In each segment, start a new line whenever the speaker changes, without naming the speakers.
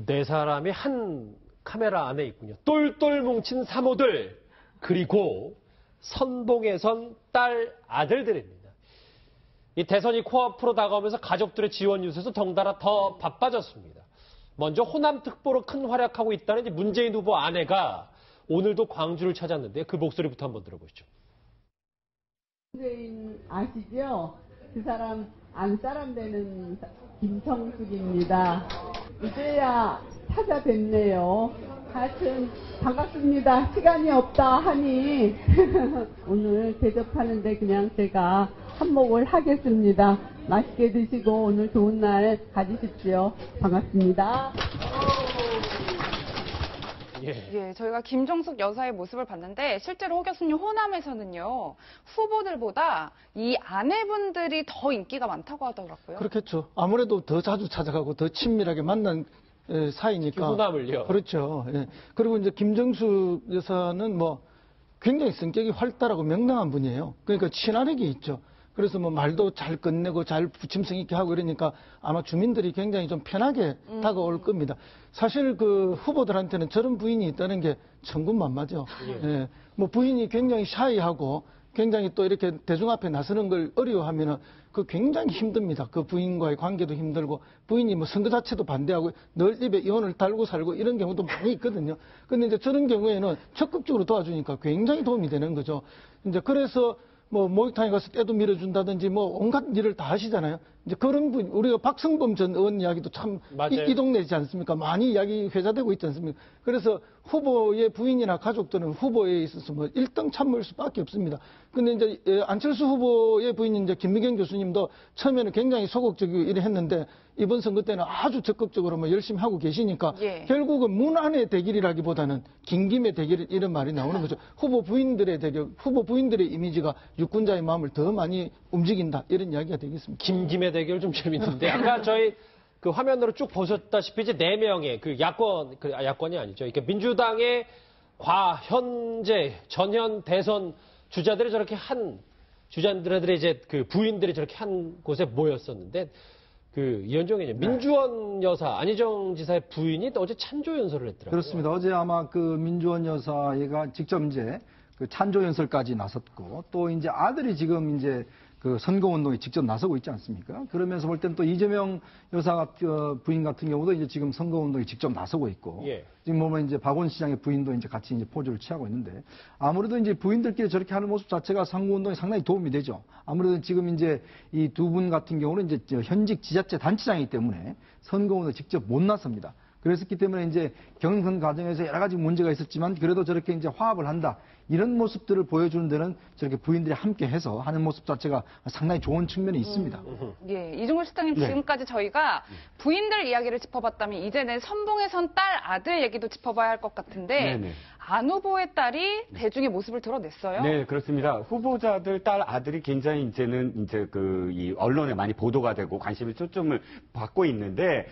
네 사람이 한 카메라 안에 있군요. 똘똘 뭉친 사모들, 그리고 선봉에 선 딸 아들들입니다. 이 대선이 코앞으로 다가오면서 가족들의 지원 유세에서 덩달아 더 바빠졌습니다. 먼저 호남 특보로 큰 활약하고 있다는 문재인 후보 아내가 오늘도 광주를 찾았는데 그 목소리부터 한번 들어보시죠.
문재인 아시죠? 그 사람 안 사람 되는 김성숙입니다. 이제야 찾아뵙네요. 하여튼 반갑습니다. 시간이 없다 하니 오늘 대접하는데 그냥 제가 한몫을 하겠습니다. 맛있게 드시고 오늘 좋은 날 가지십시오. 반갑습니다.
예, 저희가 김정숙 여사의 모습을 봤는데 실제로 호 교수님 호남에서는요 후보들보다 이 아내분들이 더 인기가 많다고 하더라고요.
그렇겠죠. 아무래도 더 자주 찾아가고 더 친밀하게 만난 사이니까.
호남을요.
그렇죠. 예. 그리고 이제 김정숙 여사는 뭐 굉장히 성격이 활달하고 명랑한 분이에요. 그러니까 친화력이 있죠. 그래서 뭐 말도 잘 끝내고 잘 부침성 있게 하고 이러니까 아마 주민들이 굉장히 좀 편하게 다가올 겁니다. 사실 그 후보들한테는 저런 부인이 있다는 게 천군만마죠. 예. 뭐 부인이 굉장히 샤이하고 굉장히 또 이렇게 대중 앞에 나서는 걸 어려워하면은 그 굉장히 힘듭니다. 그 부인과의 관계도 힘들고 부인이 뭐 선거 자체도 반대하고 늘 입에 이혼을 달고 살고 이런 경우도 많이 있거든요. 근데 이제 저런 경우에는 적극적으로 도와주니까 굉장히 도움이 되는 거죠. 이제 그래서 뭐 목욕탕에 가서 때도 밀어준다든지 뭐 온갖 일을 다 하시잖아요. 이제 그런 분, 우리가 박성범 전 의원 이야기도 참 이 동네이지 않습니까? 많이 이야기 회자되고 있지 않습니까? 그래서 후보의 부인이나 가족들은 후보에 있어서 뭐 1등 참모일 수밖에 없습니다. 근데 이제 안철수 후보의 부인인 이제 김미경 교수님도 처음에는 굉장히 소극적이고 이래 했는데 이번 선거 때는 아주 적극적으로 뭐 열심히 하고 계시니까 결국은 문 안의 대결이라기보다는 김김의 대결 이런 말이 나오는 거죠. 후보 부인들의 대결, 후보 부인들의 이미지가 유권자의 마음을 더 많이 움직인다 이런 이야기가 되겠습니다.
김김의 대결 좀 재밌는데 아까 저희 그 화면으로 쭉 보셨다시피 이제 4명의 그 야권이 아니죠. 그러니까 민주당의 현재 전현 대선 주자들이 저렇게 주자들의 이제 그 부인들이 저렇게 한 곳에 모였었는데 그 이현정 의원님, 민주원 여사 안희정 지사의 부인이 어제 찬조 연설을 했더라고요.
그렇습니다. 어제 아마 그 민주원 여사가 직접 이제 그 찬조 연설까지 나섰고 또 이제 아들이 지금 이제 그 선거운동에 직접 나서고 있지 않습니까? 그러면서 볼 때는 또 이재명 여사 부인 같은 경우도 이제 지금 선거운동에 직접 나서고 있고 지금 보면 이제 박원 시장의 부인도 이제 같이 이제 포즈를 취하고 있는데 아무래도 이제 부인들끼리 저렇게 하는 모습 자체가 선거운동에 상당히 도움이 되죠. 아무래도 지금 이제 이 두 분 같은 경우는 이제 현직 지자체 단체장이기 때문에 선거운동에 직접 못 나섭니다. 그랬기 때문에 이제 경선 과정에서 여러 가지 문제가 있었지만 그래도 저렇게 이제 화합을 한다. 이런 모습들을 보여주는 데는 저렇게 부인들이 함께 해서 하는 모습 자체가 상당히 좋은 측면이 있습니다.
예, 이종걸 실장님 지금까지 저희가 부인들 이야기를 짚어봤다면 이제는 선봉에 선 딸 아들 얘기도 짚어봐야 할 것 같은데 안 후보의 딸이 대중의 모습을 드러냈어요.
네, 그렇습니다. 후보자들 딸 아들이 굉장히 이제는 이제 이 언론에 많이 보도가 되고 관심이 초점을 받고 있는데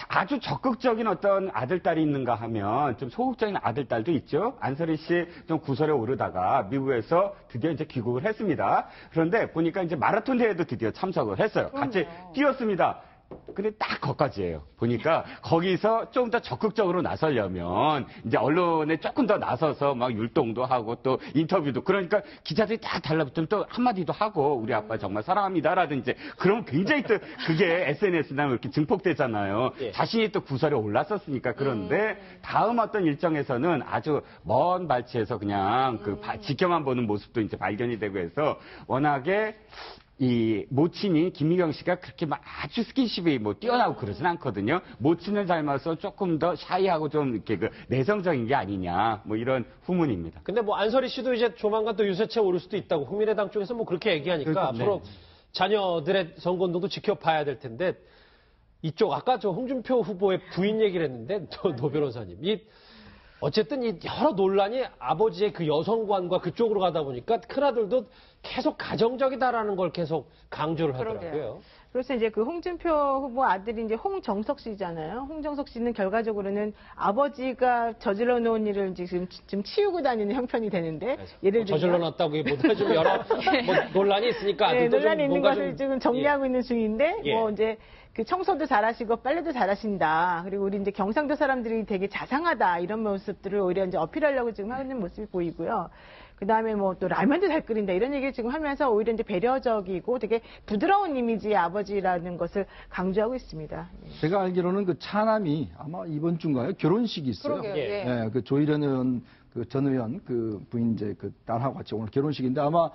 아주 적극적인 어떤 아들 딸이 있는가 하면 좀 소극적인 아들 딸도 있죠. 안설희 씨 좀 구설에 오르다가 미국에서 드디어 이제 귀국을 했습니다. 그런데 보니까 이제 마라톤 대회도 드디어 참석을 했어요. 같이 뛰었습니다. 근데 딱 거기까지예요. 보니까 거기서 좀 더 적극적으로 나서려면 이제 언론에 조금 더 나서서 막 율동도 하고 또 인터뷰도 그러니까 기자들이 딱 달라붙으면 또 한마디도 하고 우리 아빠 정말 사랑합니다라든지 그러면 굉장히 또 그게 SNS나 이렇게 증폭되잖아요. 자신이 또 구설에 올랐었으니까 그런데 다음 어떤 일정에서는 아주 먼 발치에서 그냥 지켜만 보는 모습도 이제 발견이 되고 해서 워낙에 이 모친인 김미경 씨가 그렇게 막 아주 스킨십이 뭐 뛰어나고 그러진 않거든요. 모친을 닮아서 조금 더 샤이하고 좀 이렇게 그 내성적인 게 아니냐 뭐 이런 후문입니다.
근데 뭐 안설희 씨도 이제 조만간 또 유세차에 오를 수도 있다고 국민의당 쪽에서 뭐 그렇게 얘기하니까 앞으로 자녀들의 선거운동도 지켜봐야 될 텐데 이쪽 아까 저 홍준표 후보의 부인 얘기를 했는데 노 변호사님 어쨌든 이 여러 논란이 아버지의 그 여성관과 그쪽으로 가다 보니까 큰아들도 계속 가정적이다라는 걸 계속 강조를 하더라고요.
그래서 이제 그 홍준표 후보 아들이 이제 홍정석 씨잖아요. 홍정석 씨는 결과적으로는 아버지가 저질러 놓은 일을 지금 치우고 다니는 형편이 되는데 예를 들면
저질러 놨다기보다 좀 여러 뭐 논란이 있으니까
논란이 있는 것을 지금 정리하고 있는 중인데 뭐 이제 그 청소도 잘하시고 빨래도 잘하신다. 그리고 우리 이제 경상도 사람들이 되게 자상하다 이런 모습들을 오히려 이제 어필하려고 지금 하는 모습이 보이고요. 그 다음에 뭐 또 라면도 잘 끓인다 이런 얘기를 지금 하면서 오히려 이제 배려적이고 되게 부드러운 이미지의 아버지라는 것을 강조하고 있습니다.
제가 알기로는 그 차남이 아마 이번 주인가요? 결혼식이 있어요.
그러게요.
예.
예.
그 조희련 의원 전 의원 그 부인 이제 그 딸하고 같이 오늘 결혼식인데 아마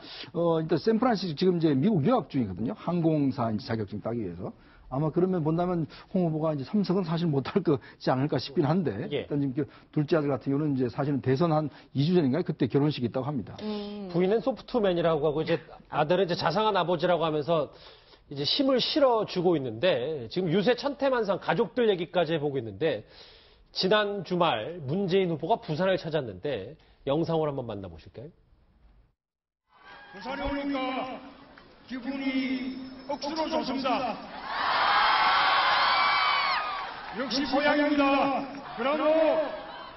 일단 샌프란시스코 지금 이제 미국 유학 중이거든요. 항공사 이제 자격증 따기 위해서. 아마 그러면 본다면 홍 후보가 이제 참석은 사실 못할 거지 않을까 싶긴 한데
예.
일단 지금 둘째 아들 같은 경우는 이제 사실은 대선 한 2주 전인가요? 그때 결혼식이 있다고 합니다.
부인은 소프트맨이라고 하고 이제 아들은 이제 자상한 아버지라고 하면서 이제 힘을 실어주고 있는데 지금 유세 천태만상 가족들 얘기까지 해보고 있는데 지난 주말 문재인 후보가 부산을 찾았는데 영상을 한번 만나보실까요?
부산에 오니까 기분이 억수로 좋습니다. 역시 고향입니다. 그러므로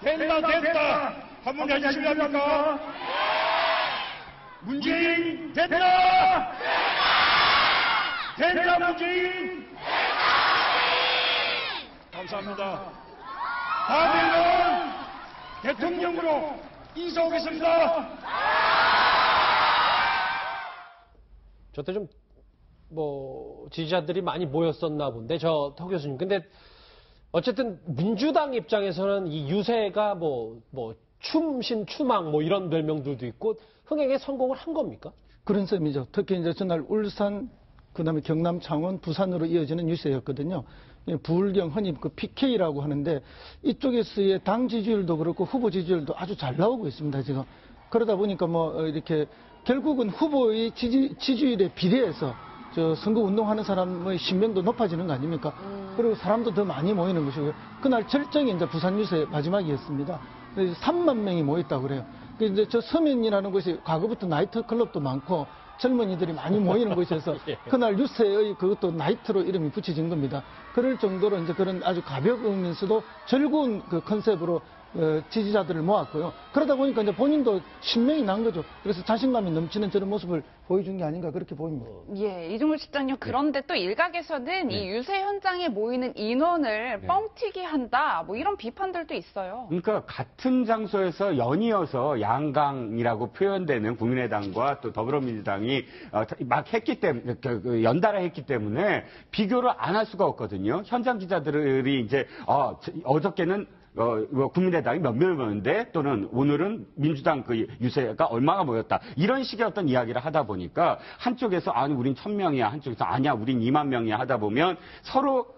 됐다 한번 해주시렵니까? 문재인 됐다! 됐다 문재인! 감사합니다. 다음에는 대통령으로 인사하겠습니다.
저때 좀 지지자들이 많이 모였었나 본데 터 교수님. 근데 어쨌든 민주당 입장에서는 이 유세가 춤신 추망 이런 별명들도 있고 흥행에 성공을 한 겁니까?
그런 셈이죠. 특히 이제 전날 울산, 그다음에 경남, 창원, 부산으로 이어지는 유세였거든요. 부울경 흔히 그 PK라고 하는데 이쪽에서의 당 지지율도 그렇고 후보 지지율도 아주 잘 나오고 있습니다, 지금. 그러다 보니까 이렇게 결국은 후보의 지지율에 비례해서 선거 운동하는 사람의 신명도 높아지는 거 아닙니까? 그리고 사람도 더 많이 모이는 것이고요. 그날 절정이 이제 부산 유세 마지막이었습니다. 3만 명이 모였다고 그래요. 이제 저 서면이라는 곳이 과거부터 나이트 클럽도 많고 젊은이들이 많이 모이는 곳이어서 그날 유세의 그것도 나이트로 이름이 붙여진 겁니다. 그럴 정도로 이제 그런 아주 가벼우면서도 즐거운 그 컨셉으로 지지자들을 모았고요. 그러다 보니까 이제 본인도 신명이 난 거죠. 그래서 자신감이 넘치는 저런 모습을 보여준 게 아닌가 그렇게 보입니다.
예, 이종훈 실장님. 그런데 또 일각에서는 이 유세 현장에 모이는 인원을 뻥튀기 한다, 이런 비판들도 있어요.
그러니까 같은 장소에서 연이어서 양강이라고 표현되는 국민의당과 또 더불어민주당이 막 했기 때문에 연달아 했기 때문에 비교를 안 할 수가 없거든요. 현장 기자들이 이제 어저께는 국민의당이 몇 명을 모였는데 또는 오늘은 민주당 그 유세가 얼마가 모였다. 이런 식의 어떤 이야기를 하다 보니까 한쪽에서 아니 우린 1000명이야. 한쪽에서 아니야 우린 2만 명이야 하다 보면 서로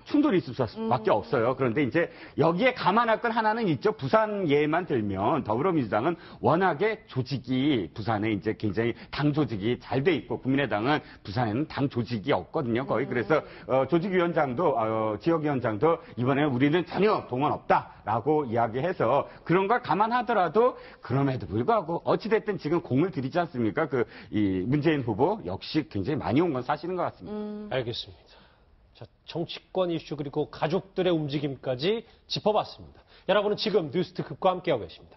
충돌이 있을 수밖에 없어요. 그런데 이제 여기에 감안할 건 하나는 있죠. 부산 예만 들면 더불어민주당은 워낙에 조직이 부산에 이제 굉장히 당 조직이 잘 돼 있고 국민의당은 부산에는 당 조직이 없거든요. 거의 그래서 조직위원장도 지역위원장도 이번에 우리는 전혀 동원 없다라고 이야기해서 그런 걸 감안하더라도 그럼에도 불구하고 어찌됐든 지금 공을 들이지 않습니까? 이 문재인 후보 역시 굉장히 많이 온 건 사실인 것 같습니다.
알겠습니다. 자, 정치권 이슈 그리고 가족들의 움직임까지 짚어봤습니다. 여러분은 지금 뉴스특급과 함께하고 계십니다.